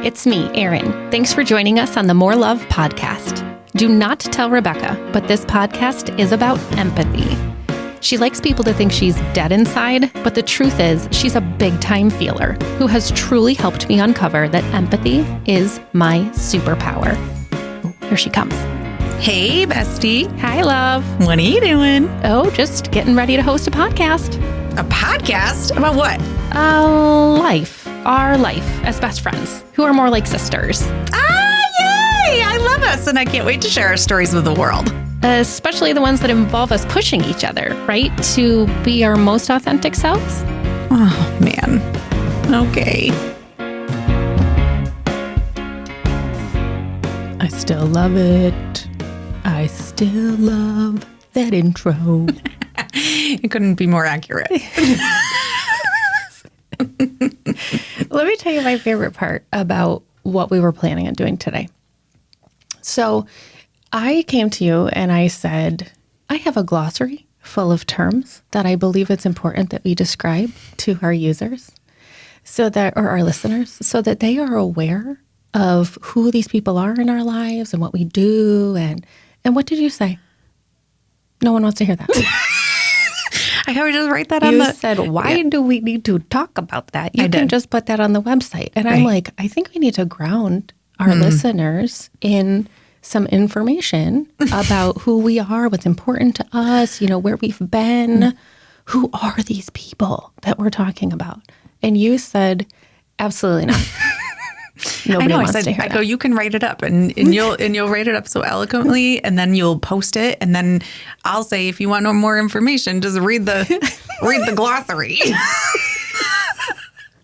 it's me, Erin. Thanks for joining us on the More Love podcast. Do not tell Rebecca, but this podcast is about empathy. She likes people to think she's dead inside, but the truth is she's a big-time feeler who has truly helped me uncover that empathy is my superpower. Oh, here she comes. Hey, bestie. Hi, love. What are you doing? Oh, just getting ready to host a podcast. A podcast? About what? Our life as best friends who are more like sisters. Ah, yay! I love us, and I can't wait to share our stories with the world. Especially the ones that involve us pushing each other, right? To be our most authentic selves. Oh, man. Okay. I still love it. I still love that intro. It couldn't be more accurate. Let me tell you my favorite part about what we were planning on doing today. So I came to you and I said, I have a glossary full of terms that I believe it's important that we describe to our users or our listeners, so that they are aware of who these people are in our lives and what we do. And what did you say? No one wants to hear that. I can just write that You said, why do we need to talk about that? You can just put that on the website. And I'm like, I think we need to ground our listeners in some information about who we are, what's important to us, where we've been. Who are these people that we're talking about? And you said, absolutely not. Nobody wants to hear that. I go, you can write it up and you'll write it up so eloquently, and then you'll post it, and then I'll say, if you want no more information, just read the glossary.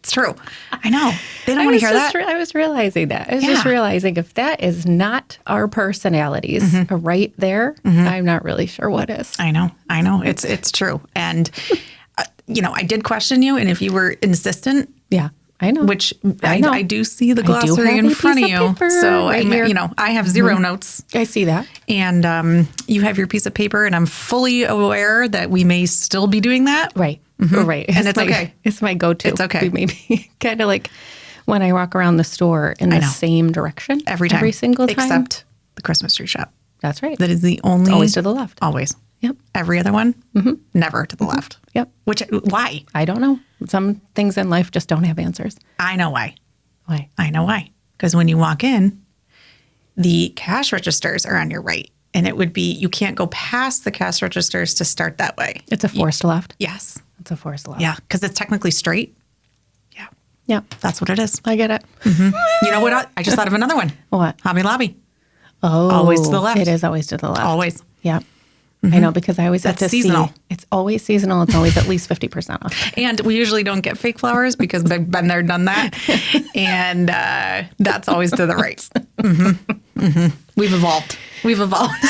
It's true. I know. They don't want to hear that. I was realizing that. I was just realizing if that is not our personalities right there, I'm not really sure what is. I know. It's true. And, I did question you, and if you were insistent. Yeah. I know. Which I do see the glossary in front of you. So, I have zero notes. I see that. And you have your piece of paper, and I'm fully aware that we may still be doing that. Right. Right. And it's okay. It's my go-to. It's okay. Maybe kind of like when I walk around the store in the same direction. Every time. Every single time. Except the Christmas tree shop. That's right. That is the only. It's always to the left. Always. Yep. Every other one, never to the left. Yep. Why? I don't know. Some things in life just don't have answers. I know why. Why? I know why. Because when you walk in, the cash registers are on your right. And it would be, you can't go past the cash registers to start that way. It's a forced left. Yes. It's a forced left. Yeah. Because it's technically straight. Yeah. Yeah. That's what it is. I get it. You know what? I just thought of another one. What? Hobby Lobby. Oh. Always to the left. It is always to the left. Always. Yeah. I know, because I always have to seasonal. see. It's always seasonal. It's always at least 50% off. And we usually don't get fake flowers because they've been there, done that. And that's always to the right. We've evolved.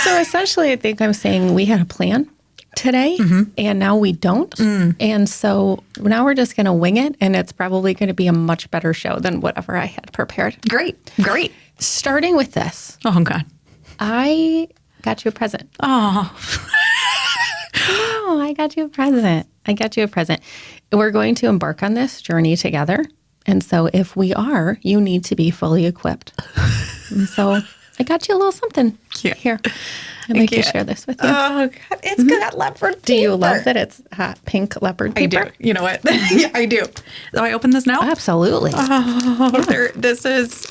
So essentially, I think I'm saying we had a plan today, and now we don't. And so now we're just going to wing it, and it's probably going to be a much better show than whatever I had prepared. Great. Starting with this. Oh, God. I got you a present. Oh, I got you a present. We're going to embark on this journey together. And so if we are, you need to be fully equipped. And so I got you a little something here. I'd like to share this with you. Oh, God. It's got leopard paper. Do you love that it's hot pink leopard paper? I do. You know what? Yeah, I do. Do I open this now? Absolutely. Oh, this is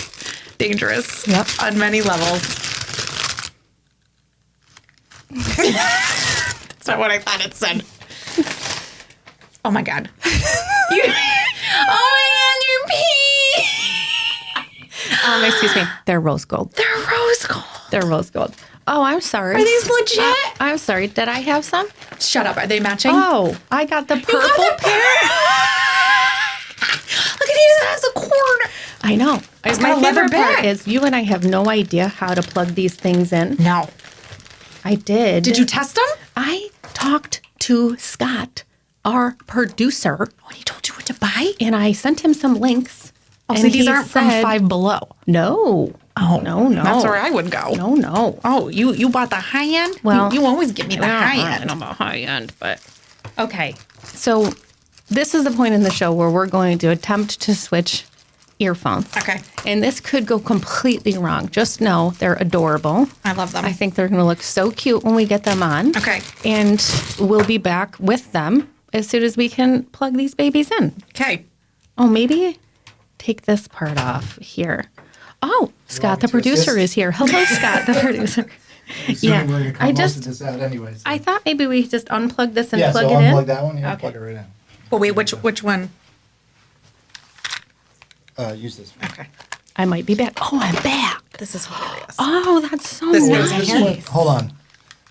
dangerous on many levels. That's not what I thought it said. Oh, my God. Oh, my God, your pee. Excuse me. They're rose gold. They're rose gold. Oh, I'm sorry. Are these legit? I'm sorry. Did I have some? Shut up. Are they matching? Oh, I got the purple pair. Look at these. It has a cord. I know. It's My got a leather favorite part bag. is you and I have no idea how to plug these things in. No. I did. Did you test them? I talked to Scott, our producer. When he told you what to buy? And I sent him some links. Oh, so these aren't from Five Below. No. Oh, no. That's where I would go. No. Oh, you bought the high end? Well, you always give me the high end. I don't know about high end, but okay. So this is the point in the show where we're going to attempt to switch earphones. Okay. And this could go completely wrong. Just know they're adorable. I love them. I think they're going to look so cute when we get them on. Okay. And we'll be back with them as soon as we can plug these babies in. Okay. Oh, maybe take this part off here. Oh, Scott, the producer, is here. Hello, Scott, the producer. Assuming we're gonna cut most of this out anyways. I thought maybe we just unplug this and yeah, plug so it in. unplug that one. Yeah, Okay. plug it right in. Well, wait, which one? Use this one. Okay. I might be back. Oh, I'm back. This is hilarious. Oh, that's so This nice. is This one, hold on.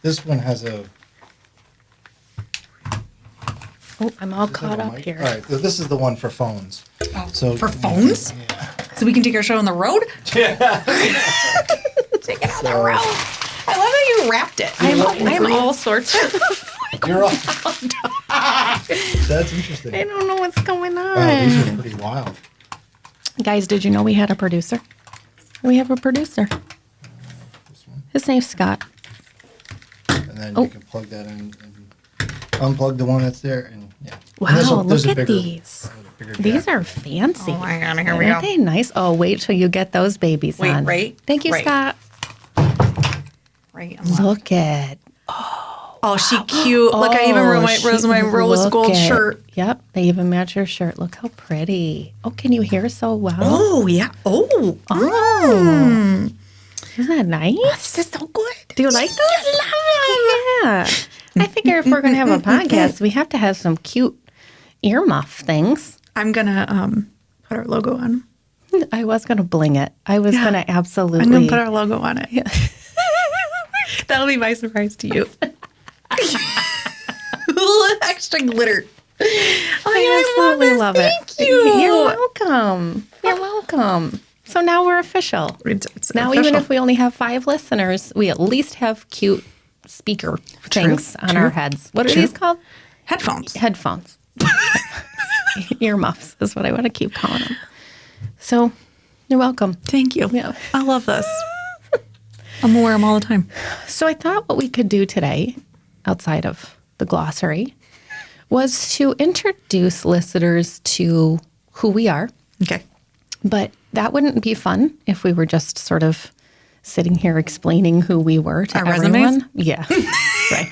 This one has a. Oh, I'm all does it caught have a up mic? here. All right, so this is the one for phones. Oh, So for phones? Yeah. So we can take our show on the road? So, I love how you wrapped it. I'm all sorts of. you're all. That's interesting. I don't know what's going on. Wow, these are pretty wild. Guys, did you know we had a producer? We have a producer. This one. His name's Scott. And then Oh. you can plug that in and unplug the one that's there. And yeah. Wow, And look a at bigger- these. a bigger These jack. are fancy. Oh my God, here we Aren't go. they nice? Oh, wait till you get those babies Wait, on. right? Thank you, Right. Scott. Right. Look at. Oh, she cute. Look, I even rose my rose look gold at- shirt. Yep, they even match your shirt. Look how pretty. Oh, can you hear so well? Oh, yeah. Oh. Oh. Isn't that nice? This is so good. Do you like those? Yeah. I figure if we're going to have a podcast, we have to have some cute earmuff things. I'm going to put our logo on. I was going to bling it. I was going to absolutely. I'm going to put our logo on it. That'll be my surprise to you. Extra glitter. I absolutely love it. Thank you. You're welcome. You're welcome. So now we're official. It's Now, official. even if we only have 5 listeners, we at least have cute speaker things on our heads. What are True. these called? Headphones. Headphones. Earmuffs is what I want to keep calling them. So you're welcome. Thank you. Yeah. I love this. I'm gonna wear them all the time. So I thought what we could do today, outside of the glossary, was to introduce listeners to who we are. Okay. But that wouldn't be fun if we were just sort of sitting here explaining who we were to Our everyone. resumes? Yeah. Right.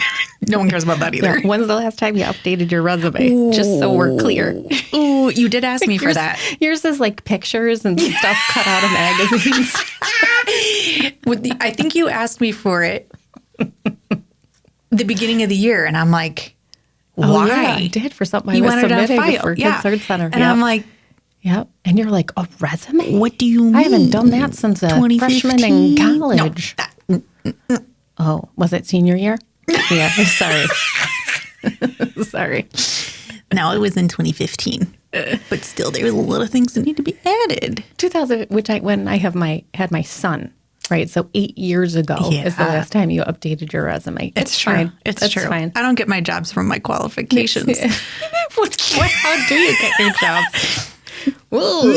No one cares about that either. Yeah. When's the last time you updated your resume? Just so we're clear. Ooh, you did ask me for that. Yours is like pictures and stuff cut out of magazines. I think you asked me for it the beginning of the year, and I'm like, why? Oh, yeah, I did for something You I was wanted a submitting file. for Yeah. Concert Center. And I'm like, yep. And you're like, a resume? what do you mean? I haven't done that since a freshman in 2015? college. No, that- Oh, was it senior year? Yeah, sorry. Sorry. no, it was in 2015. But still, there were little things that need to be added. 2000, when I had my son, right? So 8 years ago is the Yeah. last time you updated your resume. It's true. fine. It's That's true. fine. I don't get my jobs from my qualifications. How do you get your jobs? Whoa.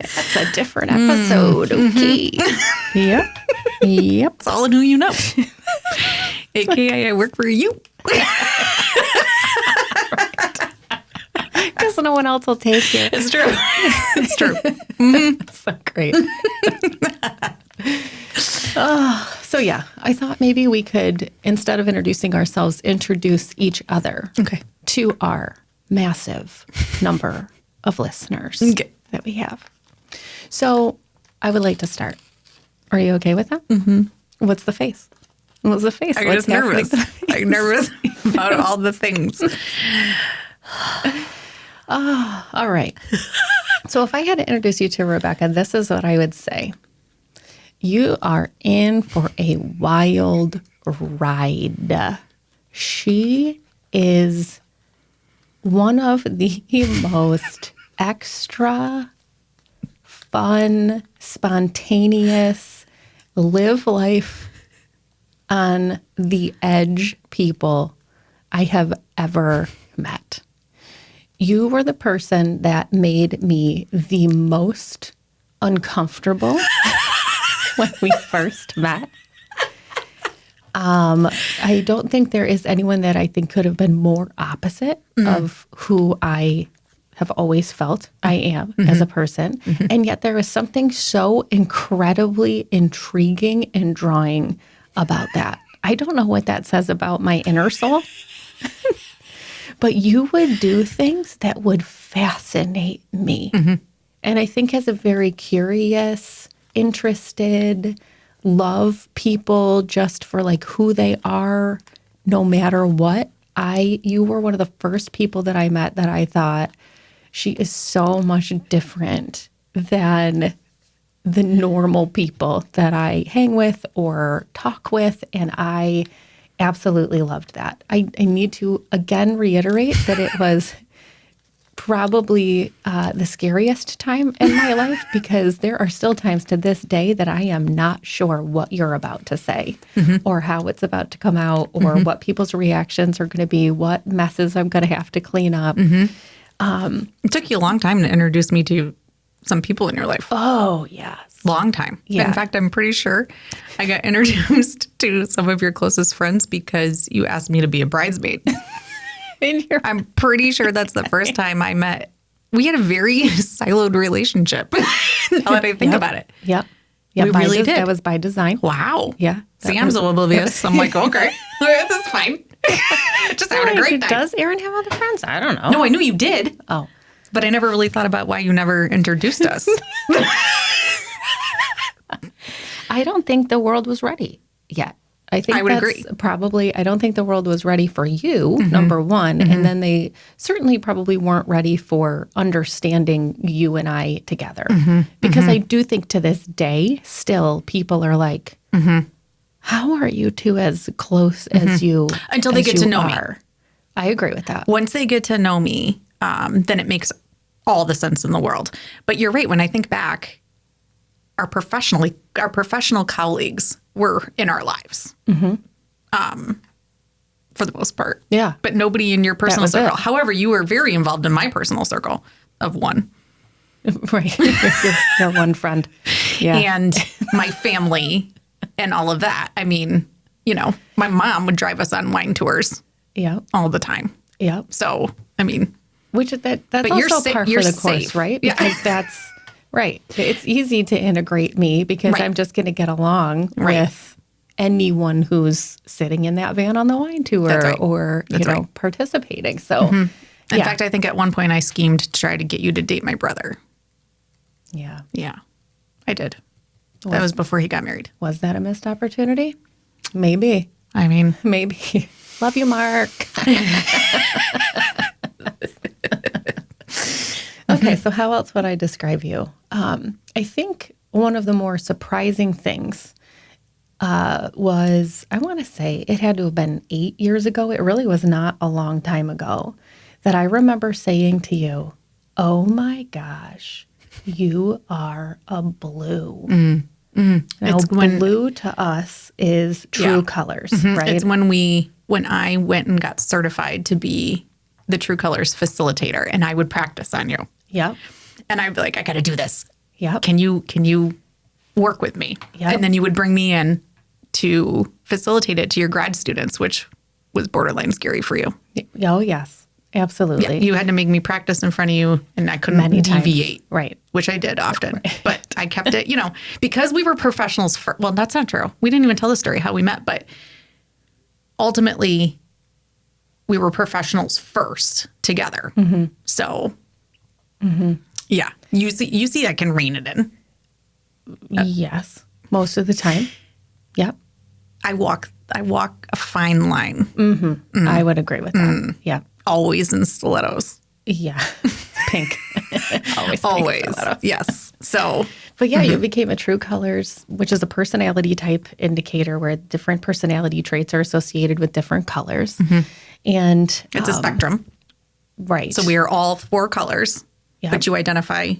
That's a different episode. Okay. Yep. Yep. It's all in who you know. AKA, I work for you. Because no one else will take you. It's true. It's true. So great. So yeah, I thought maybe we could, instead of introducing ourselves, introduce each other Okay. to our massive number of listeners Okay. that we have. So I would like to start. Are you okay with that? Mm-hmm. What's the face? What's the face? I'm What's just nervous. happening? I'm nervous about all the things. All right. So if I had to introduce you to Rebecca, this is what I would say. You are in for a wild ride. She is one of the most extra fun, spontaneous, live life on the edge people I have ever met. You were the person that made me the most uncomfortable when we first met. I don't think there is anyone that I think could have been more opposite of who I have always felt I am as a person. And yet there is something so incredibly intriguing and drawing about that. I don't know what that says about my inner soul, but you would do things that would fascinate me. And I think as a very curious, interested, love people just for like who they are, no matter what, you were one of the first people that I met that I thought, she is so much different than the normal people that I hang with or talk with. And I absolutely loved that. I need to again reiterate that it was probably the scariest time in my life, because there are still times to this day that I am not sure what you're about to say or how it's about to come out or what people's reactions are going to be, what messes I'm going to have to clean up. It took you a long time to introduce me to some people in your life. Oh, yes. Long time. Yeah. In fact, I'm pretty sure I got introduced to some of your closest friends because you asked me to be a bridesmaid. I'm pretty sure that's the first time I met. We had a very siloed relationship. Now that I think about it. Yep. We really did. That was by design. Wow. Yeah. See, I'm so oblivious. I'm like, okay, this is fine. Just having a great time. Does Erin have other friends? I don't know. No, I knew you did. Oh. But I never really thought about why you never introduced us. I don't think the world was ready yet. I think I would that's agree. probably, I don't think the world was ready for you, number one. And then they certainly probably weren't ready for understanding you and I together. Because I do think to this day, still people are like, how are you two as close as you Until they get to know me. I agree with that. Once they get to know me, then it makes all the sense in the world. But you're right. When I think back, our professional colleagues were in our lives, for the most part. Yeah. But nobody in your personal was circle. it. However, you were very involved in my personal circle of one. Right. Your one friend. Yeah. And my family and all of that. I mean, my mom would drive us on wine tours Yeah. all the time. Yeah. So, I mean, That's But also you're par for you're the safe. course, right? Yeah. Because that's right. It's easy to integrate me because Right. I'm just going to get along Right. with anyone who's sitting in that van on the wine tour That's right. or That's right. participating. So, in yeah. fact, I think at one point I schemed to try to get you to date my brother. Yeah. Yeah, I did. That was before he got married. Was that a missed opportunity? Maybe. I mean, Maybe. Love you, Mark. Okay, so how else would I describe you? I think one of the more surprising things was, I want to say it had to have been 8 years ago. It really was not a long time ago that I remember saying to you, oh my gosh, you are a blue. Now, It's when- blue to us is true Yeah. colors, right? it's when I went and got certified to be the True Colors facilitator, and I would practice on you. Yep. And I'd be like, I got to do this. Yep. Can you work with me? Yep. And then you would bring me in to facilitate it to your grad students, which was borderline scary for you. Oh, yes. Absolutely. You had to make me practice in front of you, and I couldn't Many times. deviate. Right. Which I did often. But I kept it, because we were professionals. Well, that's not true. We didn't even tell the story how we met, but ultimately we were professionals first together. So, yeah, you see, I can rein it in. Yes. Most of the time. Yep. I walk a fine line, I would agree with that. Yeah. always in stilettos. Yeah. Pink. Always. Pink Always, stilettos. yes. So, But yeah, you became a True Colors, which is a personality type indicator where different personality traits are associated with different colors. And it's a spectrum. right. So we are all 4 colors, Yeah. but you identify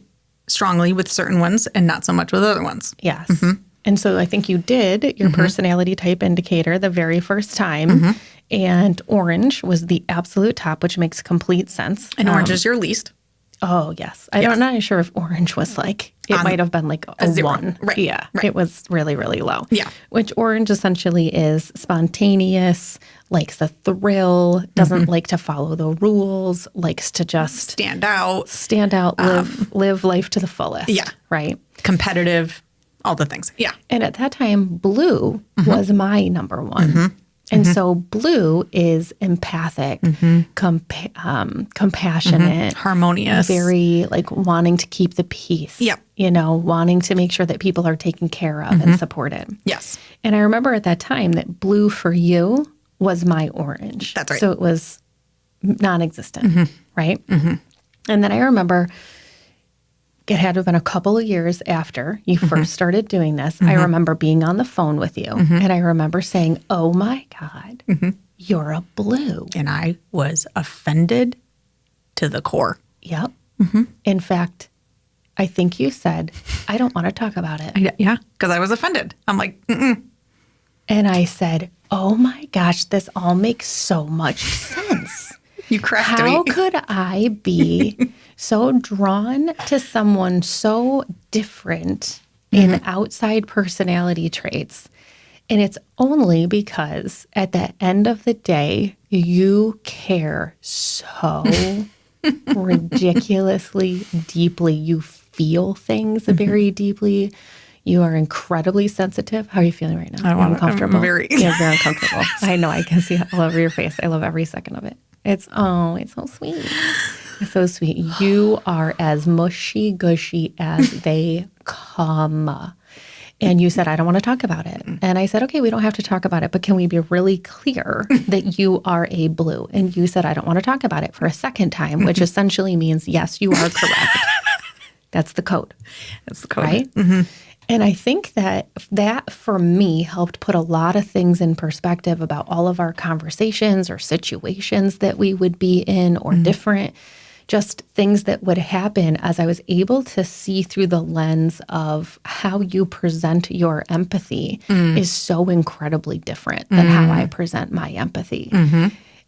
strongly with certain ones and not so much with other ones. Yes. And so I think you did your personality type indicator the very first time. And orange was the absolute top, which makes complete sense. And orange is your least. Oh, yes. I'm not sure if orange was like, it might have been like a 0. 1. Right. Yeah. Right. It was really, really low. Yeah. Which orange essentially is spontaneous, likes the thrill, doesn't like to follow the rules, likes to just Stand out. live life to the fullest. Yeah. Right. Competitive. All the things. Yeah. And at that time, blue was my number one. And so blue is empathic, compassionate, Harmonious. very like wanting to keep the peace. Yep. Wanting to make sure that people are taken care of and supported. Yes. And I remember at that time that blue for you was my orange. That's right. So it was non-existent, right? And then I remember it had to have been a couple of years after you first started doing this. I remember being on the phone with you and I remember saying, oh my God, you're a blue. And I was offended to the core. Yep. In fact, I think you said, I don't want to talk about it. Yeah. Because I was offended. I'm like, And I said, oh my gosh, this all makes so much sense. You cracked me. How could I be so drawn to someone so different in outside personality traits? And it's only because at the end of the day, you care so ridiculously deeply. You feel things very deeply. You are incredibly sensitive. How are you feeling right now? Are you uncomfortable? I'm very. You're very uncomfortable. I know. I can see it all over your face. I love every second of it. It's so sweet. It's so sweet. You are as mushy gushy as they come. And you said, I don't want to talk about it. And I said, okay, we don't have to talk about it, but can we be really clear that you are a blue? And you said, I don't want to talk about it for a second time, which essentially means, yes, you are correct. That's the code. That's the code. Right? And I think that for me helped put a lot of things in perspective about all of our conversations or situations that we would be in or different, just things that would happen as I was able to see through the lens of how you present your empathy is so incredibly different than how I present my empathy.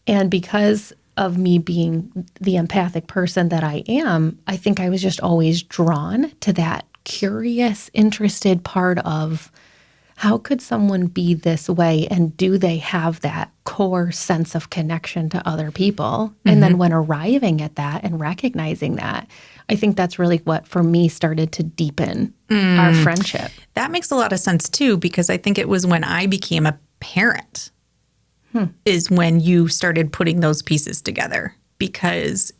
And because of me being the empathic person that I am, I think I was just always drawn to that curious, interested part of how could someone be this way and do they have that core sense of connection to other people? And then when arriving at that and recognizing that, I think that's really what for me started to deepen our friendship. That makes a lot of sense too, because I think it was when I became a parent is when you started putting those pieces together, because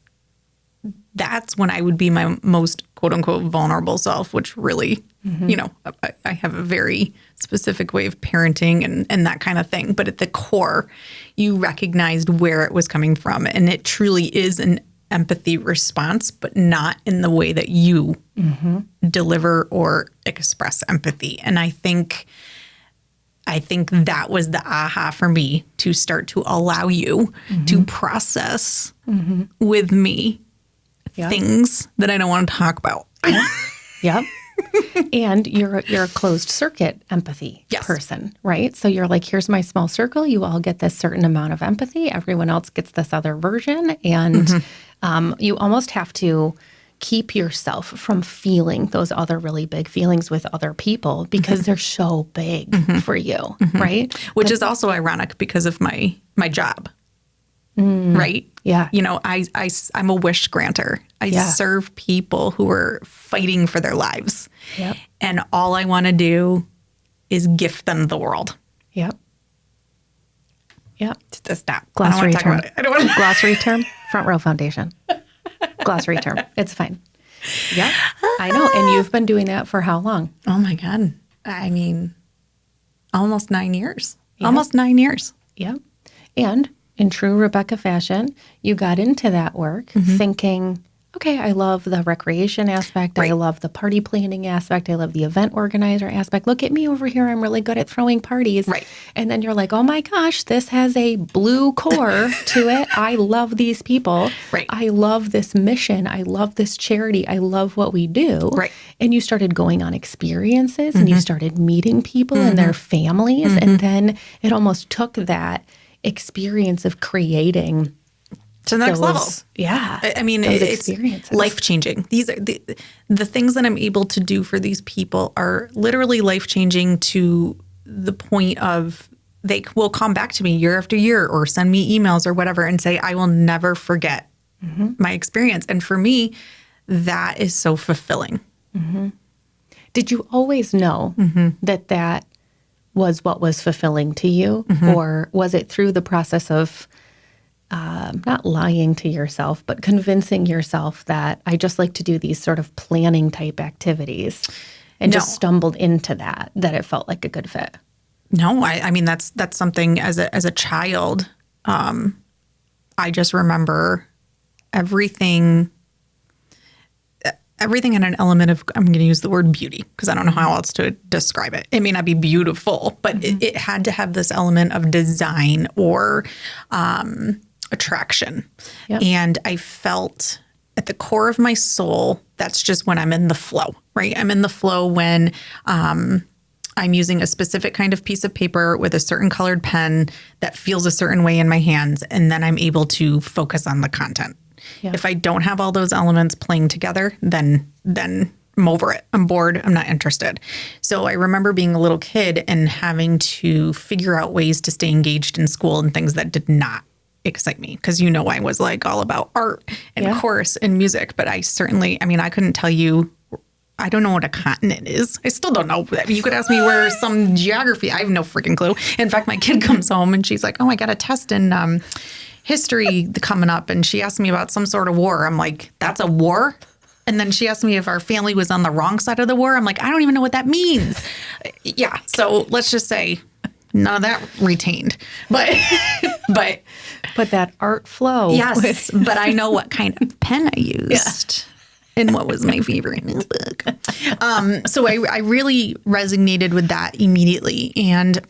that's when I would be my most quote unquote vulnerable self, which really, I have a very specific way of parenting and that kind of thing. But at the core, you recognized where it was coming from. And it truly is an empathy response, but not in the way that you deliver or express empathy. And I think that was the aha for me to start to allow you to process with me things that I don't want to talk about. Yep. And you're a closed circuit empathy person, right? So you're like, here's my small circle. You all get this certain amount of empathy. Everyone else gets this other version. And you almost have to keep yourself from feeling those other really big feelings with other people because they're so big for you, right? Which is also ironic because of my job. Right? Yeah. I'm a wish granter. I serve people who are fighting for their lives. Yep. And all I want to do is gift them the world. Yep. Stop. Glossary term. I don't want to. Glossary term, Front Row Foundation. Glossary term. It's fine. Yeah. I know. And you've been doing that for how long? Oh my God. I mean, almost 9 years. Yep. Almost 9 years. Yep. And in true Rebecca fashion, you got into that work thinking, okay, I love the recreation aspect. Right. I love the party planning aspect. I love the event organizer aspect. Look at me over here. I'm really good at throwing parties. Right. And then you're like, oh my gosh, this has a blue core to it. I love these people. Right. I love this mission. I love this charity. I love what we do. Right. And you started going on experiences and you started meeting people and their families. And then it almost took that experience of creating to the next level. Yeah. I mean, those it's experiences. life-changing. These are the things that I'm able to do for these people are literally life-changing to the point of they will come back to me year after year or send me emails or whatever and say, I will never forget my experience. And for me, that is so fulfilling. Did you always know that that was what was fulfilling to you? Or was it through the process of not lying to yourself, but convincing yourself that I just like to do these sort of planning type activities and just stumbled into that it felt like a good fit? No, I mean, that's something as a child, I just remember everything had an element of, I'm going to use the word beauty because I don't know how else to describe it. It may not be beautiful, but it had to have this element of design or attraction. Yep. And I felt at the core of my soul, that's just when I'm in the flow, right? I'm in the flow when I'm using a specific kind of piece of paper with a certain colored pen that feels a certain way in my hands, and then I'm able to focus on the content. Yeah. If I don't have all those elements playing together, then I'm over it. I'm bored. I'm not interested. So I remember being a little kid and having to figure out ways to stay engaged in school and things that did not excite me. Because I was like all about art and chorus and music. But I couldn't tell you. I don't know what a continent is. I still don't know. You could ask me where some geography. I have no freaking clue. In fact, my kid comes home and she's like, oh, I got a test in history coming up. And she asked me about some sort of war. I'm like, that's a war? And then she asked me if our family was on the wrong side of the war. I'm like, I don't even know what that means. Yeah. So let's just say none of that retained. But that art flow. Yes. But I know what kind of pen I used. And what was my favorite in his book. So I really resonated with that immediately. And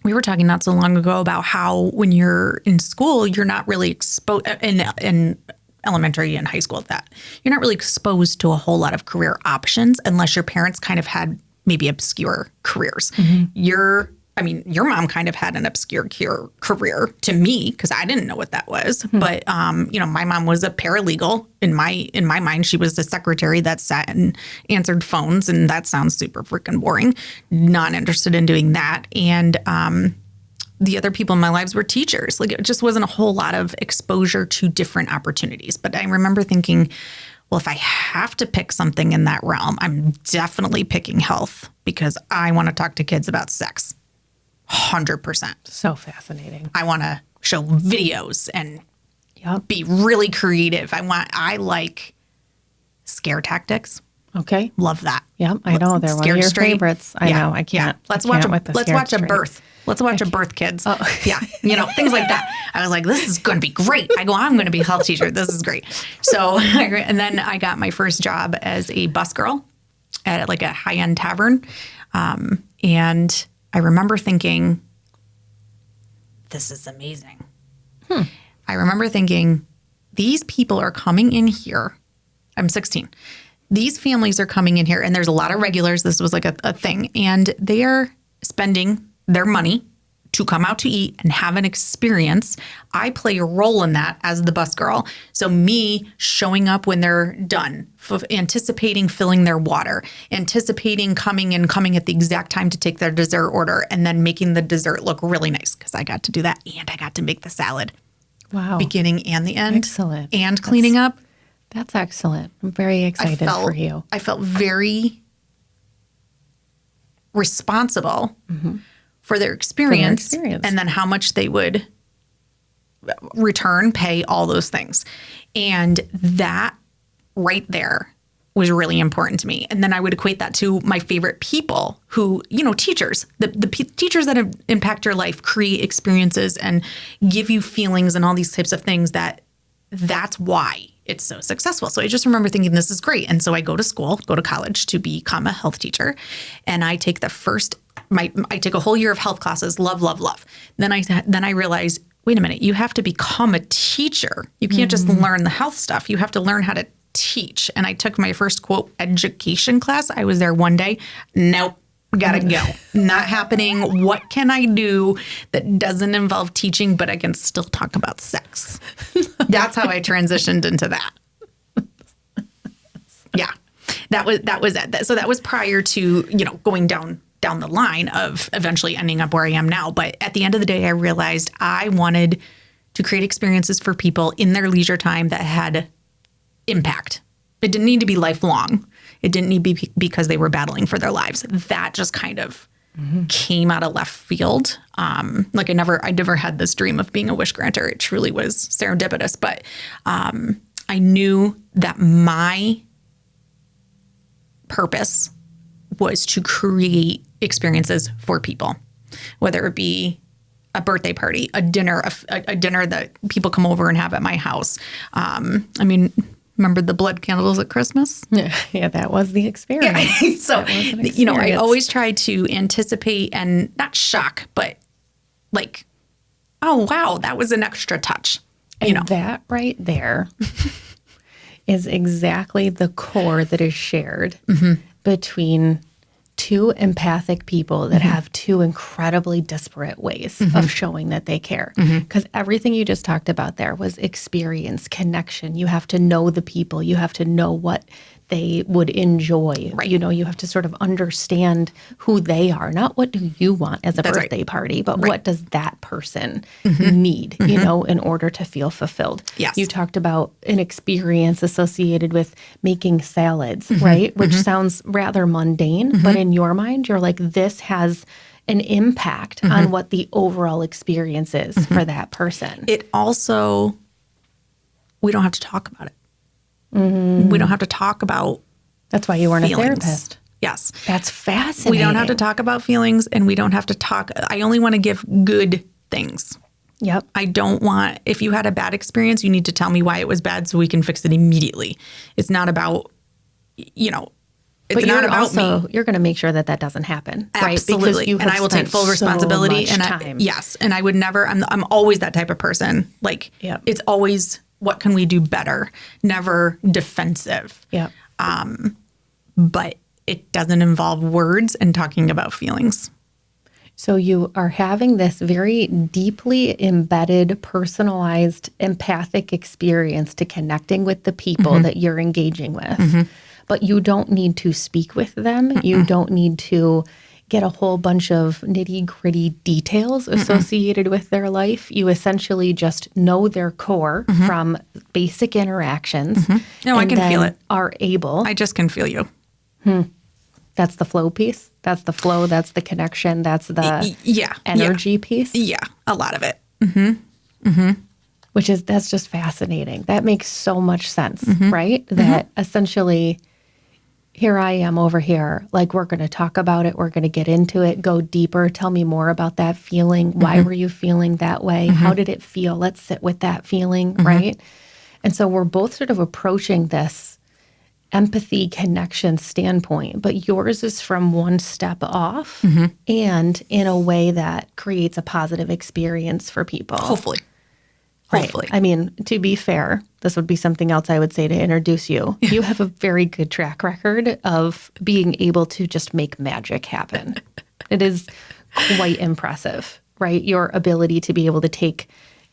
we were talking not so long ago about how when you're in school, you're not really exposed in elementary and high school at that. You're not really exposed to a whole lot of career options unless your parents kind of had maybe obscure careers. Your mom kind of had an obscure career to me because I didn't know what that was. But, my mom was a paralegal. In my mind, she was the secretary that sat and answered phones. And that sounds super freaking boring. Not interested in doing that. And the other people in my lives were teachers. Like, it just wasn't a whole lot of exposure to different opportunities. But I remember thinking, well, if I have to pick something in that realm, I'm definitely picking health because I want to talk to kids about sex. 100%. So fascinating. I want to show videos and be really creative. I like scare tactics. Okay. Love that. Yep. I know they're one of your favorites. I know. I can't. Let's watch a birth. Let's watch a birth, kids. Oh. Yeah. Things like that. I was like, this is going to be great. I'm going to be a health teacher. This is great. So, and then I got my first job as a busgirl at like a high-end tavern. And I remember thinking, this is amazing. I remember thinking, these people are coming in here. I'm 16. These families are coming in here, and there's a lot of regulars. This was like a thing. And they are spending their money to come out to eat and have an experience. I play a role in that as the bus girl. So me showing up when they're done, anticipating filling their water, anticipating coming at the exact time to take their dessert order, and then making the dessert look really nice because I got to do that and I got to make the salad. Wow. Beginning and the end. Excellent. And cleaning up. That's excellent. I'm very excited for you. I felt very responsible for their experience, and then how much they would return, pay, all those things. And that right there was really important to me. And then I would equate that to my favorite people who, teachers, the teachers that impact your life, create experiences and give you feelings and all these types of things that's why it's so successful. So I just remember thinking, this is great. And so I go to college to become a health teacher. And I take I take a whole year of health classes, love. Then I realized, wait a minute, you have to become a teacher. You can't just learn the health stuff. You have to learn how to teach. And I took my first, quote, education class. I was there one day. Nope, Gotta go. Not happening. What can I do that doesn't involve teaching, but I can still talk about sex? That's how I transitioned into that. Yeah, that was it. So that was prior to, going down the line of eventually ending up where I am now. But at the end of the day, I realized I wanted to create experiences for people in their leisure time that had impact. It didn't need to be lifelong. It didn't need to be because they were battling for their lives. That just kind of came out of left field. Like I never had this dream of being a wish granter. It truly was serendipitous. But I knew that my purpose was to create experiences for people, whether it be a birthday party, a dinner, a dinner that people come over and have at my house. Remember the blood candles at Christmas? Yeah, that was the experience. Yeah. So, I always try to anticipate and not shock, but like, oh, wow, that was an extra touch. And that right there is exactly the core that is shared between two empathic people that have two incredibly disparate ways of showing that they care. Because everything you just talked about there was experience, connection. You have to know the people. You have to know what they would enjoy. Right. You have to sort of understand who they are, not what do you want as a birthday party, but what does that person need, in order to feel fulfilled. Yes. You talked about an experience associated with making salads, right? Which sounds rather mundane, but in your mind, you're like, this has an impact on what the overall experience is for that person. It also, we don't have to talk about it. We don't have to talk about That's why you weren't feelings. a therapist. Yes. That's fascinating. We don't have to talk about feelings, and we don't have to talk. I only want to give good things. Yep. I don't want, if you had a bad experience, you need to tell me why it was bad so we can fix it immediately. It's not about, it's not about me. You're going to make sure that doesn't happen, right? Absolutely. Because and I will take full responsibility. So much And time. yes. And I would never, I'm always that type of person. Like, it's always, what can we do better? Never defensive. Yep. But it doesn't involve words and talking about feelings. So you are having this very deeply embedded, personalized, empathic experience to connecting with the people that you're engaging with. But you don't need to speak with them. You don't need to get a whole bunch of nitty-gritty details associated with their life. You essentially just know their core from basic interactions. No, I can feel it. Are able. I just can feel you. That's the flow piece. That's the flow. That's the connection. That's the energy piece. Yeah, a lot of it. That's just fascinating. That makes so much sense, right? That essentially, here I am over here, like we're going to talk about it. We're going to get into it, go deeper. Tell me more about that feeling. Why were you feeling that way? How did it feel? Let's sit with that feeling, right? And so we're both sort of approaching this empathy connection standpoint, but yours is from one step off and in a way that creates a positive experience for people. Hopefully. Right. I mean, to be fair, this would be something else I would say to introduce you. You have a very good track record of being able to just make magic happen. It is quite impressive, right? Your ability to be able to take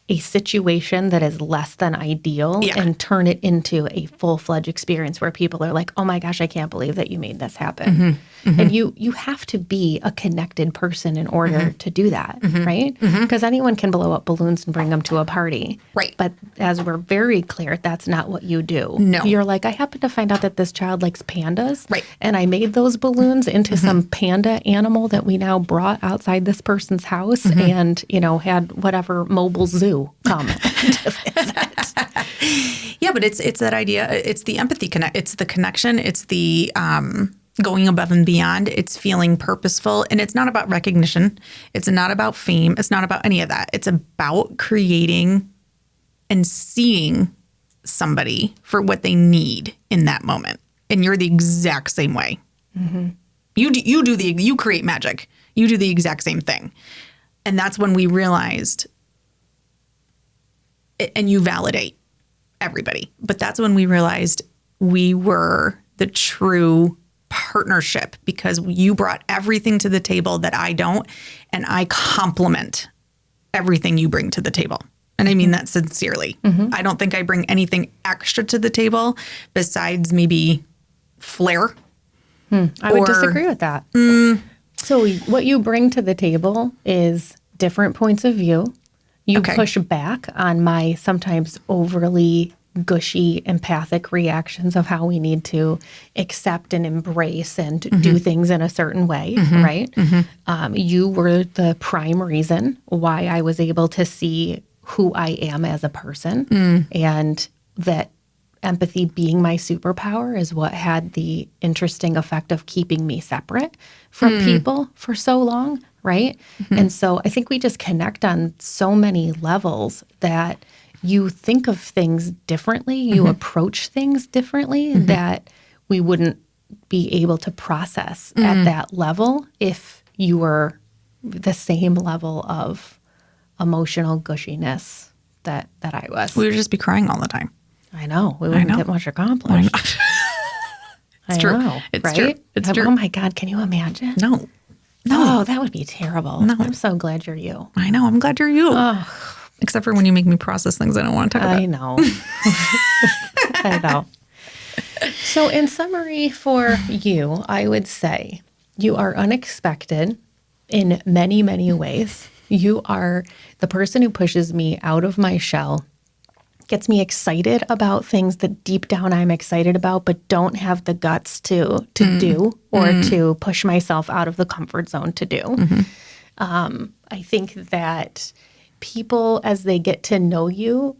a situation that is less than ideal and turn it into a full-fledged experience where people are like, oh my gosh, I can't believe that you made this happen. And you have to be a connected person in order to do that, right? Because anyone can blow up balloons and bring them to a party. Right. But as we're very clear, that's not what you do. No. You're like, I happen to find out that this child likes pandas. Right. And I made those balloons into some panda animal that we now brought outside this person's house and, had whatever mobile zoo come to visit. Yeah, but it's that idea. It's the empathy connect. It's the connection. It's the going above and beyond. It's feeling purposeful, and it's not about recognition. It's not about fame. It's not about any of that. It's about creating and seeing somebody for what they need in that moment. And you're the exact same way. You create magic. You do the exact same thing, and that's when we realized. And you validate everybody. But that's when we realized we were the true partnership because you brought everything to the table that I don't, and I complement everything you bring to the table. And I mean that sincerely. I don't think I bring anything extra to the table besides maybe flair. I would disagree with that. So what you bring to the table is different points of view. You push back on my sometimes overly gushy, empathic reactions of how we need to accept and embrace and do things in a certain way, right? You were the prime reason why I was able to see who I am as a person, and that empathy being my superpower is what had the interesting effect of keeping me separate from people for so long, right? And so I think we just connect on so many levels that you think of things differently, you approach things differently that we wouldn't be able to process at that level if you were the same level of emotional gushiness that I was. We would just be crying all the time. I know. We wouldn't get much accomplished. It's true. It's right? true. It's true. Oh my God, can you imagine? No. Oh, that would be terrible. No. I'm so glad you're you. I know. I'm glad you're you. Except for when you make me process things I don't want to talk about. I know. I know. So in summary for you, I would say you are unexpected in many, many ways. You are the person who pushes me out of my shell, gets me excited about things that deep down I'm excited about, but don't have the guts to do or to push myself out of the comfort zone to do. I think that people, as they get to know you,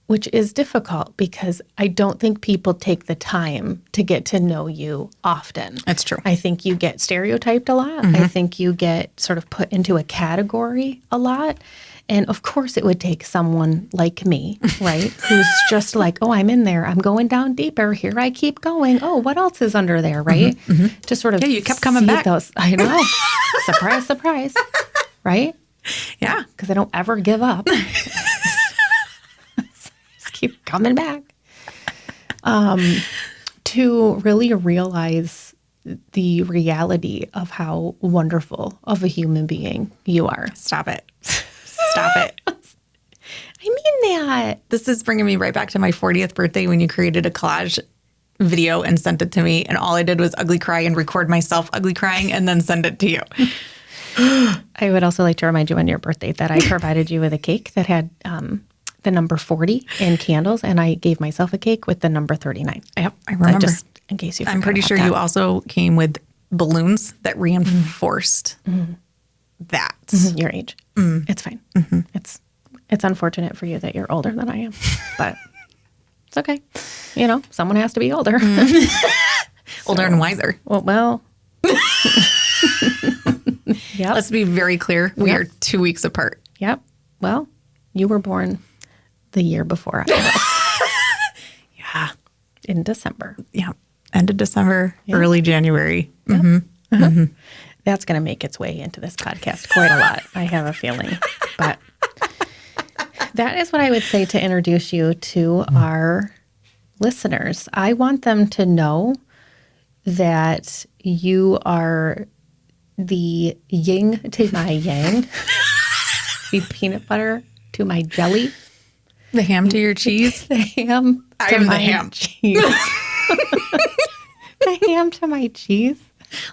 which is difficult because I don't think people take the time to get to know you often. That's true. I think you get stereotyped a lot. I think you get sort of put into a category a lot. And of course, it would take someone like me, right, who's just like, oh, I'm in there. I'm going down deeper. Here I keep going. Oh, what else is under there, right? To sort of you kept coming back. Those. I know. Surprise, surprise. Right? Yeah. Because I don't ever give up. Just keep coming back. To really realize the reality of how wonderful of a human being you are. Stop it. Stop it. I mean that. This is bringing me right back to my 40th birthday when you created a collage video and sent it to me. And all I did was ugly cry and record myself ugly crying and then send it to you. I would also like to remind you on your birthday that I provided you with a cake that had the number 40 in candles, and I gave myself a cake with the number 39. Yep, I remember. Just in case you forgot I'm pretty about sure that. you also came with balloons that reinforced that. Your age. It's fine. It's unfortunate for you that you're older than I am, but it's okay. You know, someone has to be older. Older and wiser. Well. Yep. Let's be very clear. We are 2 weeks apart. Yep. Well, you were born the year before I was. Yeah. In December. Yeah. End of December, early January. That's going to make its way into this podcast quite a lot. I have a feeling. But that is what I would say to introduce you to our listeners. I want them to know that you are the yin to my yang, the peanut butter to my jelly, The ham to your cheese. the ham I to am the my ham. cheese. The ham to my cheese.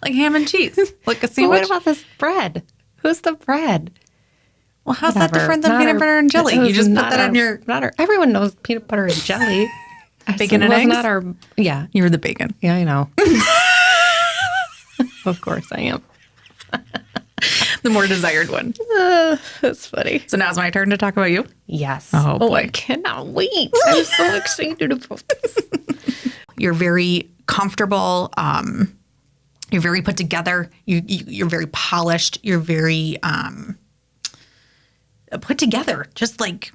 Like ham and cheese. Like a But sandwich. what about this bread? Who's the bread? Well, how's that Whatever. different than Not peanut our- butter and jelly? it You was just put not that our- on your... Not our, everyone knows peanut butter and jelly. Bacon It and was eggs? not our. Yeah. You were the bacon. Yeah, I know. Of course I am. The more desired one. That's funny. So now it's my turn to talk about you. Yes. Oh, boy. I cannot wait. I'm so excited about this. You're very comfortable. You're very put together. You're very polished. You're very put together. Just like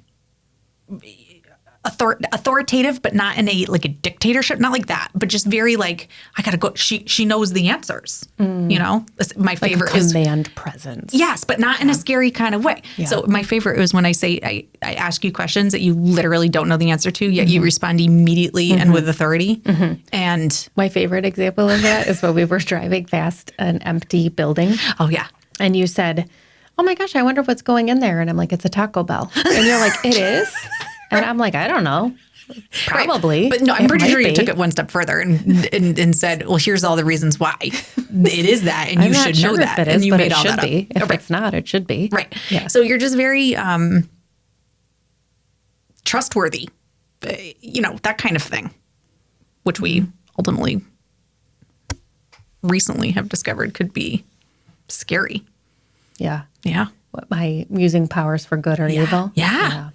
authoritative, but not in a like a dictatorship, not like that, but just very like, I gotta go. She knows the answers. You know, my favorite like a is command presence. yes, but not in a scary kind of way. Yeah. So my favorite is when I say I ask you questions that you literally don't know the answer to, yet you respond immediately and with authority. And My favorite example of that is when we were driving past an empty building. oh yeah. And you said, oh my gosh, I wonder what's going in there. And I'm like, it's a Taco Bell. And you're like, it is? And I'm like, I don't know. Probably. Right. But no, I'm It pretty might sure you be. took it one step further and said, well, here's all the reasons why it is that. And I'm you not should sure know if that. it is, And you but made it all should that be. up. If it's not, it should be. Right. Yeah. So you're just very trustworthy, you know, that kind of thing, which we ultimately recently have discovered could be scary. Yeah. Yeah. What, my using powers for good or evil? Yeah.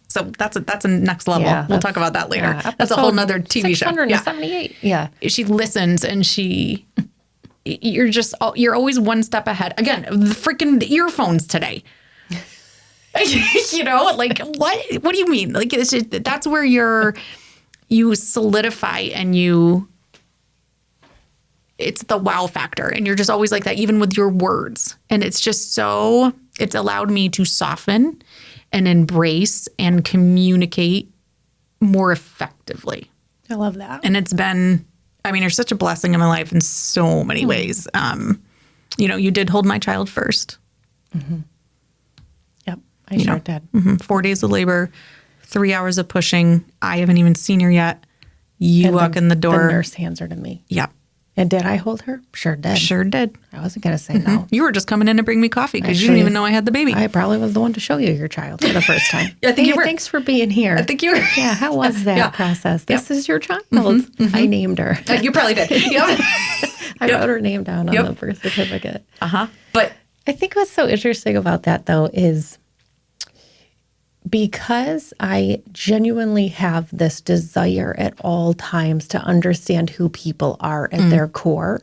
So that's a next level. Yeah, We'll talk about that later. Yeah, That's a whole nother TV show. Yeah. 678. Yeah. She listens and you're always one step ahead. Again, the freaking earphones today. You know, like what do you mean? Like it's just, that's where you solidify and it's the wow factor. And you're just always like that, even with your words. And it's just it's allowed me to soften and embrace and communicate more effectively. I love that. And it's been, I mean, you're such a blessing in my life in so many ways. You know, you did hold my child first. Yep. I sure did. 4 days of labor, 3 hours of pushing. I haven't even seen her yet. You And walk in the door. The nurse hands her to me. Yep. And did I hold her? Sure did. Sure did. I wasn't going to say no. You were just coming in to bring me coffee because you didn't Actually, even know I had the baby. I probably was the one to show you your child for the first time. I think you were. Thanks for being here. I think you were. Yeah, how was that Yeah. process? This is your child. I named her. You probably did. Yep. I wrote her name down on Yep. the birth certificate. But I think what's so interesting about that, though, is because I genuinely have this desire at all times to understand who people are at their core,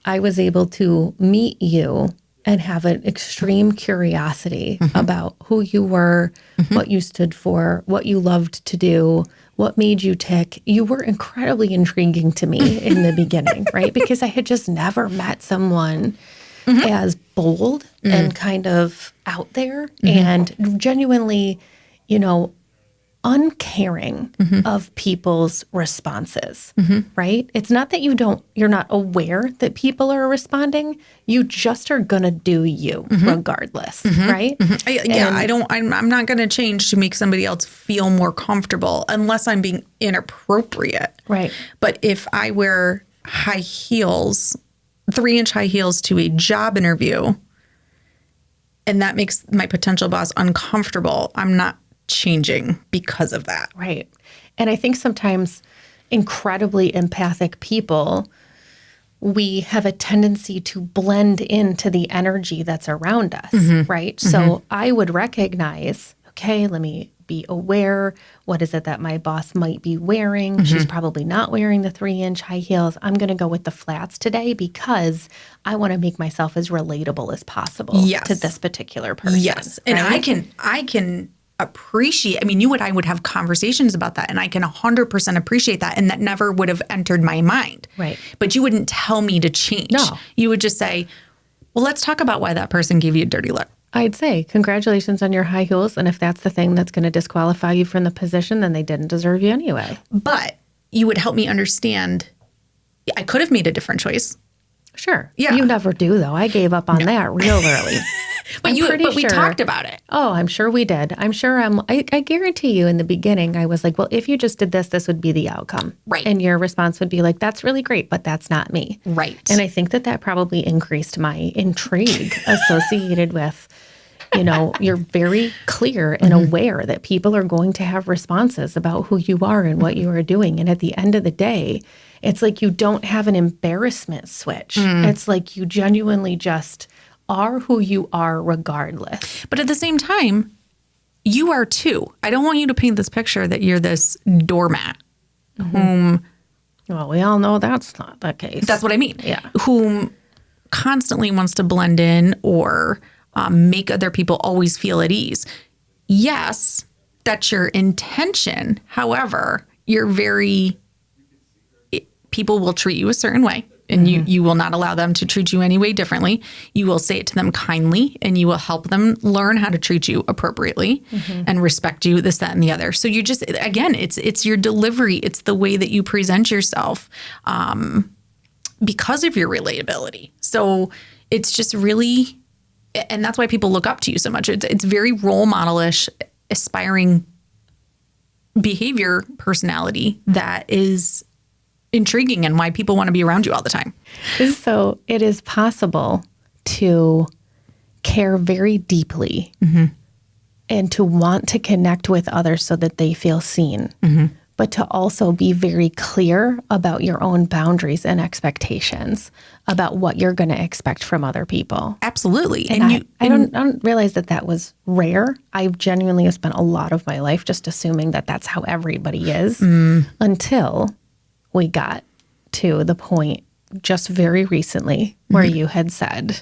I was able to meet you and have an extreme curiosity about who you were, what you stood for, what you loved to do, what made you tick. You were incredibly intriguing to me in the beginning, right? Because I had just never met someone as bold and kind of out there and genuinely, you know, uncaring of people's responses, right? It's not that you're not aware that people are responding. You just are going to do you regardless, right? I'm not going to change to make somebody else feel more comfortable unless I'm being inappropriate. Right. But if I wear high heels, 3-inch high heels to a job interview, and that makes my potential boss uncomfortable, I'm not changing because of that. Right. And I think sometimes incredibly empathic people, we have a tendency to blend into the energy that's around us, right? So I would recognize, okay, let me be aware. What is it that my boss might be wearing? She's probably not wearing the 3-inch high heels. I'm going to go with the flats today because I want to make myself as relatable as possible to this particular person. Yes. And right? I can appreciate, I mean, you and I would have conversations about that, and I can 100% appreciate that. And that never would have entered my mind. Right. But you wouldn't tell me to change. No. You would just say, well, let's talk about why that person gave you a dirty look. I'd say congratulations on your high heels. And if that's the thing that's going to disqualify you from the position, then they didn't deserve you anyway. But you would help me understand, I could have made a different choice. Sure. Yeah. You never do, though. I gave up on that real early. But we talked about it. Oh, I'm sure we did. I guarantee you in the beginning, I was like, well, if you just did this, this would be the outcome. Right. And your response would be like, that's really great, but that's not me. Right. And I think that probably increased my intrigue associated with, you know, you're very clear and aware that people are going to have responses about who you are and what you are doing. And at the end of the day, it's like you don't have an embarrassment switch. It's like you genuinely just are who you are regardless. But at the same time, you are too. I don't want you to paint this picture that you're this doormat whom... Well, we all know that's not the case. That's what I mean. Yeah. Whom constantly wants to blend in or make other people always feel at ease. Yes, that's your intention. However, people will treat you a certain way, and you will not allow them to treat you any way differently. You will say it to them kindly, and you will help them learn how to treat you appropriately and respect you, this, that, and the other. So you just, again, it's your delivery. It's the way that you present yourself because of your relatability. So it's just really, and that's why people look up to you so much. It's very role model-ish, aspiring behavior, personality that is intriguing and why people want to be around you all the time. So it is possible to care very deeply and to want to connect with others so that they feel seen, but to also be very clear about your own boundaries and expectations about what you're going to expect from other people. Absolutely. And I don't realize that was rare. I genuinely have spent a lot of my life just assuming that that's how everybody is until we got to the point just very recently where you had said,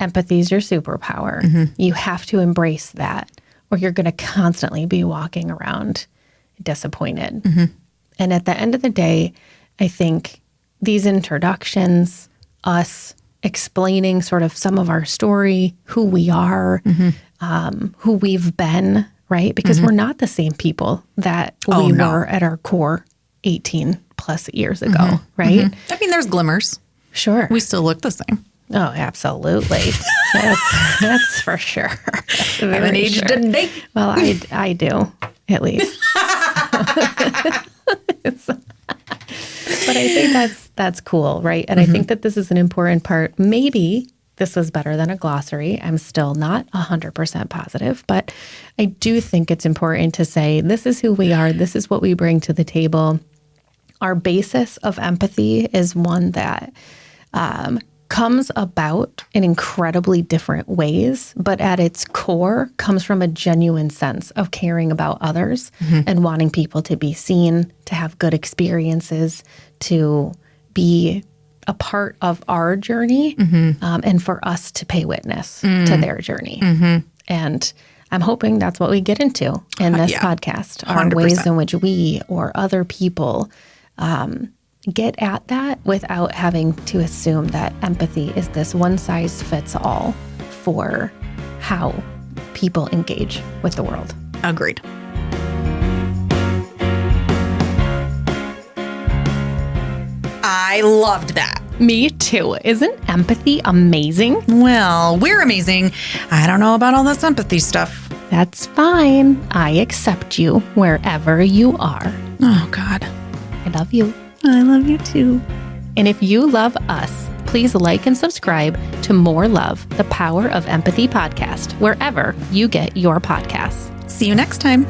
empathy is your superpower. You have to embrace that, or you're going to constantly be walking around disappointed. And at the end of the day, I think these introductions, us explaining sort of some of our story, who we are, who we've been, right? Because we're not the same people that we were at our core 18 plus years ago, right? I mean, there's glimmers. Sure. We still look the same. Oh, absolutely. That's for sure. That's I haven't aged a day. Well, I do, at least. But I think that's cool, right? And I think that this is an important part. Maybe this was better than a glossary. I'm still not 100% positive, but I do think it's important to say this is who we are. This is what we bring to the table. Our basis of empathy is one that comes about in incredibly different ways, but at its core comes from a genuine sense of caring about others and wanting people to be seen, to have good experiences, to be a part of our journey, and for us to pay witness to their journey. And I'm hoping that's what we get into in this podcast, are 100%. ways in which we or other people get at that without having to assume that empathy is this one-size-fits-all for how people engage with the world. Agreed. I loved that. Me too. Isn't empathy amazing? Well, we're amazing. I don't know about all this empathy stuff. That's fine. I accept you wherever you are. Oh, God. I love you. I love you too. And if you love us, please like and subscribe to More Love, the Power of Empathy podcast, wherever you get your podcasts. See you next time.